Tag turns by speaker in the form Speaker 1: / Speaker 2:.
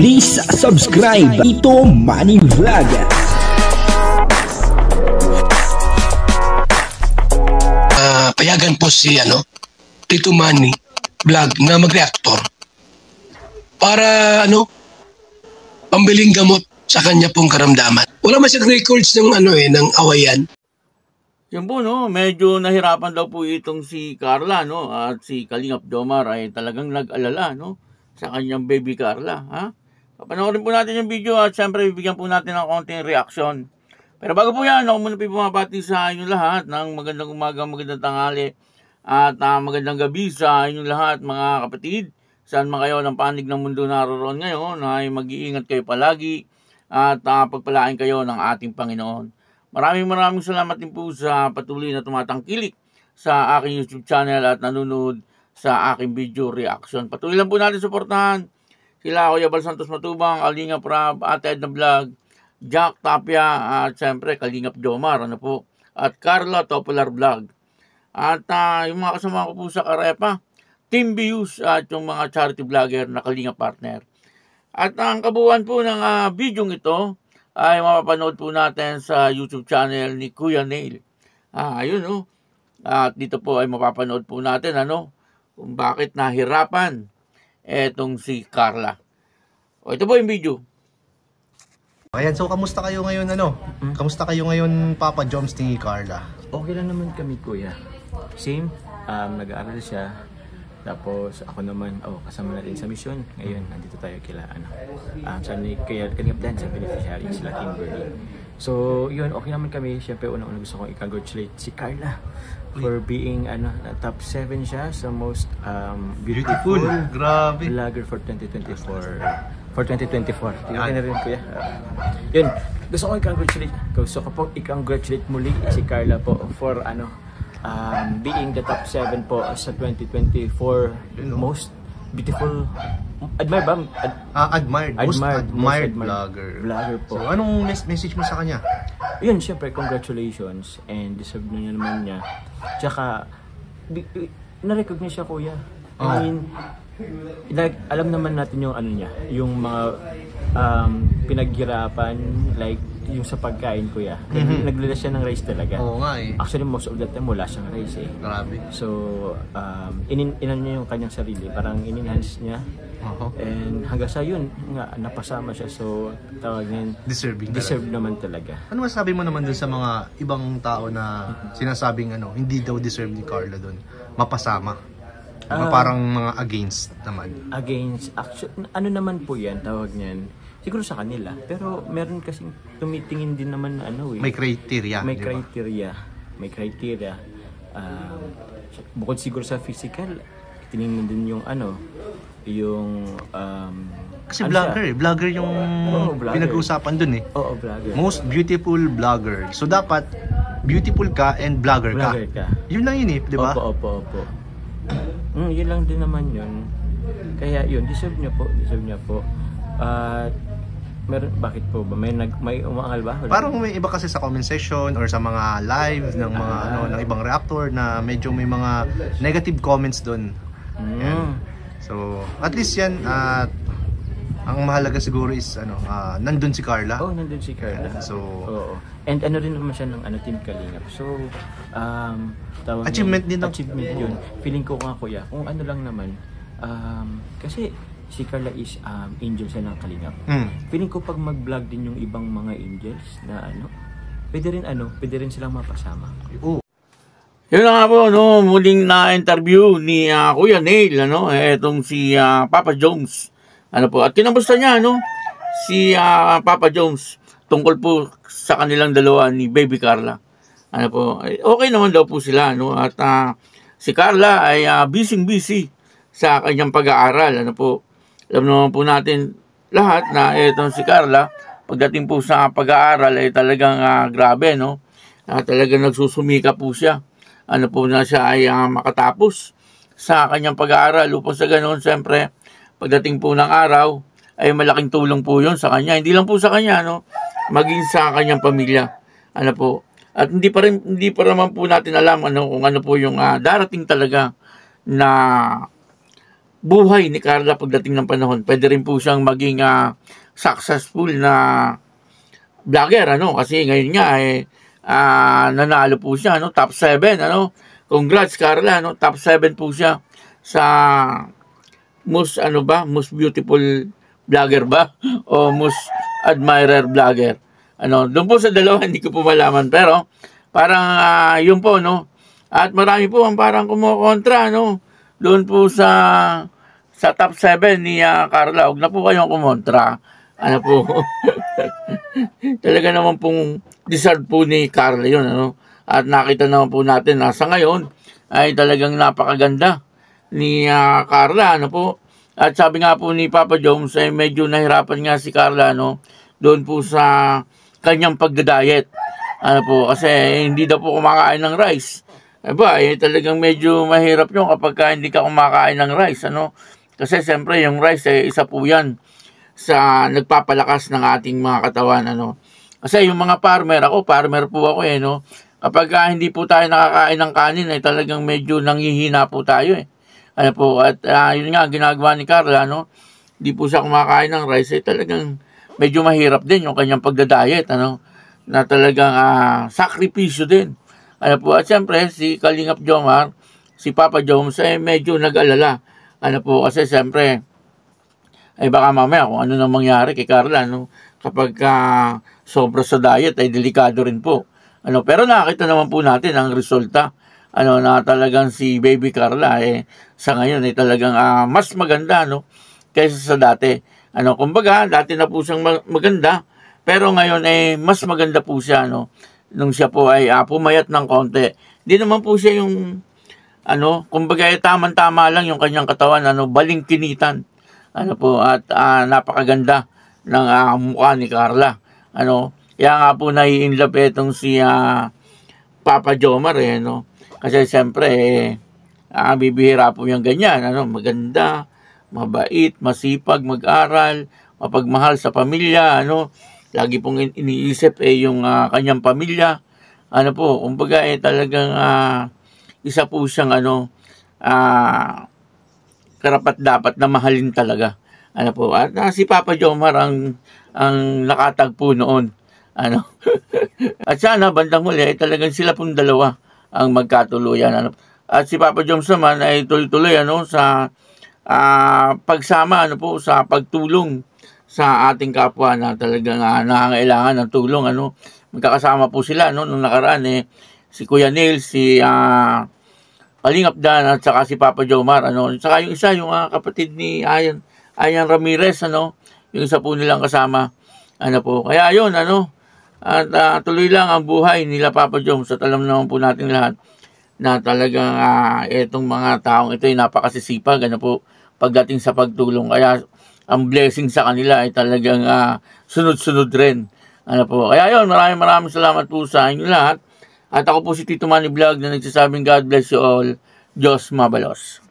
Speaker 1: Please subscribe Ito Money Vlog.
Speaker 2: Payagan po si Tito Manny Vlog na mag-reactor para pambiling gamot sa kanya pong karamdaman. Wala man siyang records ng ng awayan.
Speaker 3: Yun po, medyo nahirapan daw po itong si Carla, at si Kalingap Jomar ay talagang nag-alala, sa kanyang baby Carla, ha? Papanoorin po natin yung video at syempre bibigyan po natin ng konting reaction. Pero bago po yan, ako muna po bumabati sa inyong lahat ng magandang umaga, magandang tanghali at magandang gabi sa inyong lahat mga kapatid. Saan man kayo ng panig ng mundo naroon ngayon ay mag-iingat kayo palagi at pagpalain kayo ng ating Panginoon. Maraming salamat din po sa patuloy na tumatangkilik sa aking YouTube channel at nanonood sa aking video reaction. Patuloy lang po natin suportahan sila Kuya Bal Santos Matubang, Kalingap Rab, Ate Edna Vlog, Jack Tapia, at siyempre Kalingap Jomar, at Carla Topolar Vlog. At yung mga kasama ko po sa Karepa, Team Views at yung mga charity vlogger na Kalingap partner. At ang kabuuan po ng video ito ay mapapanood po natin sa YouTube channel ni Kuya Neil. Ayun, At dito po ay mapapanood po natin kung bakit nahirapan etong si Carla. Ito po yung video.
Speaker 4: Ayan, so kamusta kayo ngayon Kamusta kayo ngayon, Papa Joms ni Carla?
Speaker 5: Okay lang naman kami, kuya. Same, nag-aaral siya. Tapos ako naman, kasama natin sa mission. Ngayon, nandito tayo kila kaya Kalingap Dan sa beneficiary sila Kimberly. So, yun, okay naman kami. Siyempre, unang-una gusto kong i-congratulate si Carla for being top 7 siya sa most beautiful
Speaker 4: grabe
Speaker 5: vlogger for 2024. For 2024. Tingnan na rin, kuya. Yun, gusto ko i-congratulate muli si Carla po for being the top 7 po sa 2024 most beautiful
Speaker 4: admired vlogger po. So, anong message mo sa kanya?
Speaker 5: Yun, syempre, congratulations and deserve na niya naman niya. Tsaka, na-recognize siya, kuya. I mean, alam naman natin yung niya, yung mga pinaghirapan, like, yung sa pagkain, kuya. Naglala siya ng rice talaga.
Speaker 4: Oo nga eh.
Speaker 5: Actually, most of the time, wala siyang rice eh.
Speaker 4: Grabe.
Speaker 5: So, inan niya yung kanyang sarili. Parang in-enhance niya. And hanggang sa yun, napasama siya. So, tawag niyan, deserve naman talaga.
Speaker 4: Ano masabi mo naman dun sa mga ibang tao na sinasabing hindi daw deserve ni Carla dun mapasama? Parang mga against naman.
Speaker 5: Against, actually, naman po yan, tawag niyan. Siguro sa kanila. Pero meron kasing tumitingin din naman na
Speaker 4: May criteria.
Speaker 5: May
Speaker 4: diba?
Speaker 5: criteria. Bukod siguro sa physical, tinignan din yung
Speaker 4: kasi vlogger yung pinag-uusapan dun eh.
Speaker 5: Oo, vlogger.
Speaker 4: Most beautiful vlogger. So dapat beautiful ka and vlogger ka. Yun lang yun eh, di ba?
Speaker 5: Opo. Yun lang din naman yun. Kaya yun, deserve niya po. Bakit po ba? May umaangal ba?
Speaker 4: Parang may iba kasi sa comment section or sa mga live ng mga ng ibang reactor na medyo may mga negative comments doon. So, at least yan ang mahalaga siguro is nandun si Carla.
Speaker 5: Nandun si Carla.
Speaker 4: So,
Speaker 5: and rin naman siya ng Team Kalingap. So,
Speaker 4: achievement din
Speaker 5: yun. Feeling ko nga, kuya, kung lang naman, kasi si Carla is angel siya ng Kalingap. Feeling ko pag mag-vlog din yung ibang mga angels na pwede rin silang mapasama.
Speaker 3: Yun na nga po, muling na-interview ni Kuya Neil, etong si Papa Jones. At kinamusta niya, si Papa Jones tungkol po sa kanilang dalawa ni Baby Carla. Okay naman daw po sila, at si Carla ay busy sa kanyang pag-aaral, Alam naman po natin lahat na etong si Carla, pagdating po sa pag-aaral ay talagang grabe, talagang nagsusumika po siya. Na siya ay makatapos sa kanyang pag-aaral upang sa ganoon, siyempre, pagdating po ng araw, ay malaking tulong po yun sa kanya. Hindi lang po sa kanya, maging sa kanyang pamilya. At hindi pa naman po natin alam kung ano po yung darating talaga na buhay ni Carla pagdating ng panahon. Pwede rin po siyang maging successful na vlogger, ano, kasi ngayon nga nanalo po siya, no, top 7, ano. Congrats Carla, no, top 7 po siya sa most beautiful vlogger ba o most admirer vlogger. Ano, doon po sa dalawa hindi ko po malaman, pero parang yun po, no. At marami po ang parang kumukontra, no, doon po sa top 7 ni Carla. Huwag na po kayong kumontra. Ano po, talaga naman pong deserve po ni Carla yun, ano. At nakita naman po natin na sa ngayon ay talagang napakaganda ni Carla, ano po. At sabi nga po ni Papa Jones ay medyo nahirapan nga si Carla, no, doon po sa kanyang pagda-diet. Ano po, kasi hindi daw po kumakain ng rice. Talagang medyo mahirap yun kapag hindi ka kumakain ng rice, ano. Kasi siyempre yung rice isa po yan sa nagpapalakas ng ating mga katawan, ano. Kasi yung mga farmer po ako, no. Kapag hindi po tayo nakakain ng kanin ay talagang medyo nanghihina po tayo, Ano po, at yun nga ginagawa ni Carla, no. Hindi po siya kumakain ng rice, talagang medyo mahirap din yung kanyang pagda-diet, ano, na talagang sakripisyo din. Ano po, at siyempre si Kalingap Jomar, si Papa Jones ay medyo nag-alala. Ano po, kasi siyempre ay baka mamaya kung ano nang mangyari kay Carla, no, kapag sobra sa diet ay delikado rin po. Ano, pero nakita naman po natin ang resulta, ano, na talagang si Baby Carla sa ngayon ay talagang mas maganda, no, kaysa sa dati. Ano, kumbaga dati na po siyang maganda, pero ngayon mas maganda po siya, no, nung siya po ay pumayat ng konti. Hindi naman po siya yung ano, kumbaga tamang-tama lang yung kanyang katawan, ano, balingkinitan. Ano po, at napakaganda ng mukha ni Carla. Ano, kaya nga po nai-inlove itong si Papa Jomar, no. Kasi siyempre bibihira po yung ganyan, ano, maganda, mabait, masipag, mag-aral, mapagmahal sa pamilya, ano. Lagi pong iniisip yung kanyang pamilya. Ano po, kumbaga talagang isa po siyang ano, karapat dapat na mahalin talaga. Ano po, at si Papa Jomar ang nakatagpo noon. Ano. At sana bandang huli ay talagang sila pong dalawa ang magkatuluyan, ano. At si Papa Jones naman ay tuloy-tuloy, ano, sa pagsama, ano po, sa pagtulong sa ating kapwa na talagang nangangailangan ng tulong, ano. Magkakasama po sila, no, nung nakaraan si Kuya Neil, si Kalingap Dan at saka si Papa Jomar, ano. Saka yung isa, yung kapatid ni Ayan Ramirez, ano, yung isa po nilang kasama, ano po. Kaya yun, ano, at tuloy lang ang buhay nila Papa Jones. At alam naman po natin lahat na talagang itong mga taong ito ay napakasisipag, ano po, pagdating sa pagtulong. Kaya ang blessing sa kanila ay talagang sunod-sunod rin, ano po. Kaya yun, maraming salamat po sa inyo lahat. At ako po si Tito Manny Vlog na nagsasabing God bless you all. Diyos mabalos.